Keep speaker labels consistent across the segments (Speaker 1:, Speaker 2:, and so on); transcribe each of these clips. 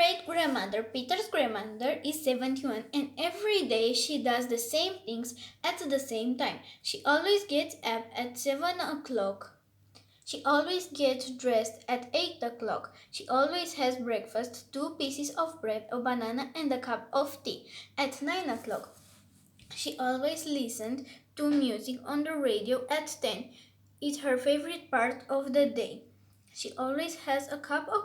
Speaker 1: great-grandmother. Peter's grandmother is 71 and every day she does the same things at the same time. She always gets up at 7 o'clock. She always gets dressed at 8 o'clock. She always has breakfast, 2 pieces of bread, a banana and a cup of tea at 9 o'clock. She always listened to music on the radio at 10. It's her favorite part of the day. She always has a cup of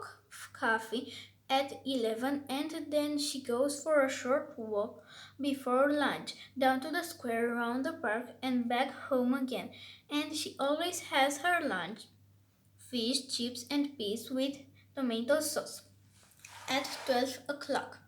Speaker 1: coffee at 11 and then she goes for a short walk before lunch down to the square around the park and back home again. And she always has her lunch, fish, chips and peas with tomato sauce at 12 o'clock.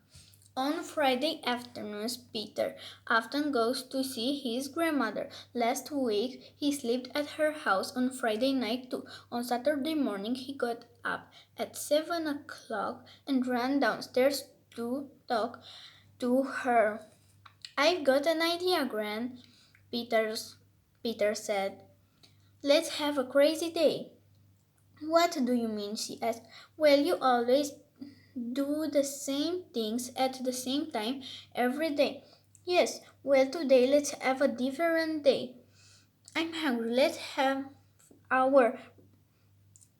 Speaker 1: On Friday afternoons, Peter often goes to see his grandmother. Last week, he slept at her house on Friday night too. On Saturday morning, he got up at 7 o'clock and ran downstairs to talk to her. I've got an idea, Gran, Peter said. Let's have a crazy day. What do you mean? She asked. Well, you always do the same things at the same time every day. Yes, well, today let's have a different day. I'm hungry. Let's have our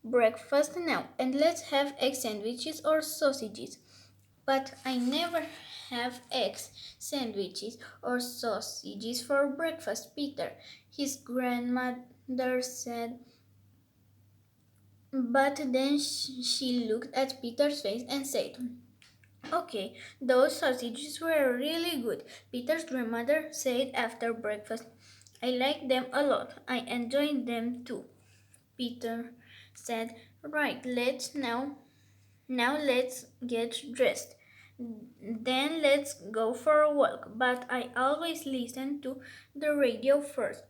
Speaker 1: breakfast now and let's have egg sandwiches or sausages. But I never have eggs, sandwiches, or sausages for breakfast, Peter, his grandmother said. But then she looked at Peter's face and said, Okay, those sausages were really good, Peter's grandmother said after breakfast. I like them a lot. I enjoyed them too. Peter said, Right, now let's get dressed. Then let's go for a walk. But I always listen to the radio first.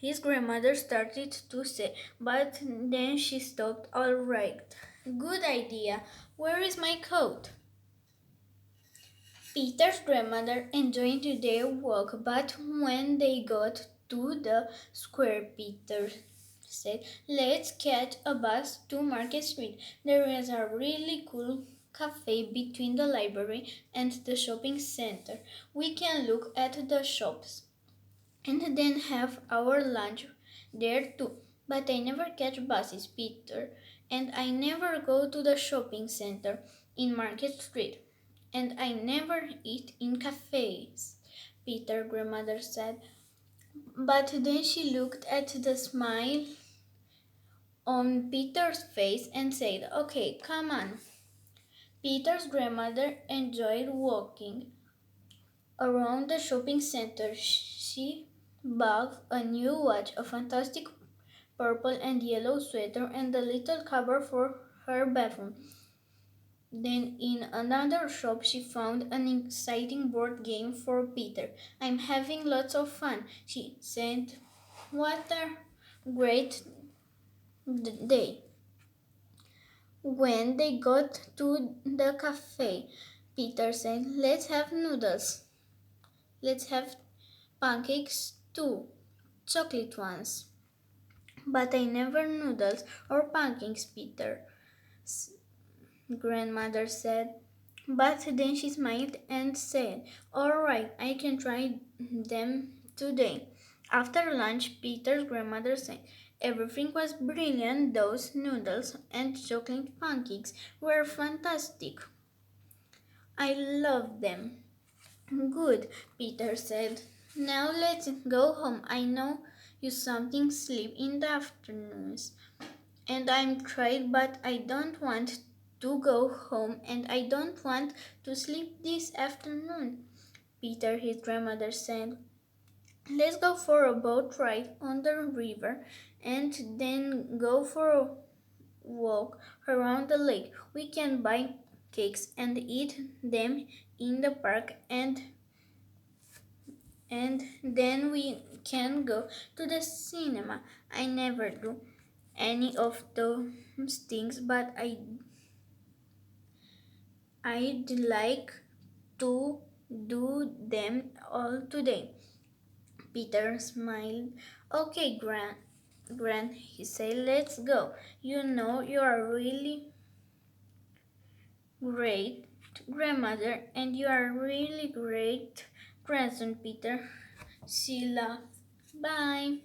Speaker 1: His grandmother started to say, but then she stopped. All right, good idea. Where is my coat? Peter's grandmother enjoyed their walk, but when they got to the square, Peter said, Let's catch a bus to Market Street. There is a really cool cafe between the library and the shopping center. We can look at the shops and then have our lunch there too. But I never catch buses, Peter, and I never go to the shopping center in Market Street, and I never eat in cafes, Peter's grandmother said. But then she looked at the smile on Peter's face and said, Okay, come on. Peter's grandmother enjoyed walking around the shopping center. She bought a new watch, a fantastic purple and yellow sweater, and a little cupboard for her bathroom. Then in another shop she found an exciting board game for Peter. I'm having lots of fun, she said. What a great day. When they got to the cafe, Peter said, Let's have noodles. Let's have pancakes too, chocolate ones. But I never noodles or pancakes, Peter's grandmother said. But then she smiled and said, All right, I can try them today. After lunch, Peter's grandmother said, Everything was brilliant. Those noodles and chocolate pancakes were fantastic. I loved them. Good, Peter said. Now let's go home. I know you something sleep in the afternoons. And I'm tired, but I don't want to go home and I don't want to sleep this afternoon, Peter, his grandmother said. Let's go for a boat ride on the river and then go for a walk around the lake. We can buy cakes and eat them in the park and then we can go to the cinema. I never do any of those things, but I'd like to do them all today. Peter smiled. Okay, Grant, he said, let's go. You know you are really great grandmother, and you are a really great grandson, Peter. She laughed. Bye.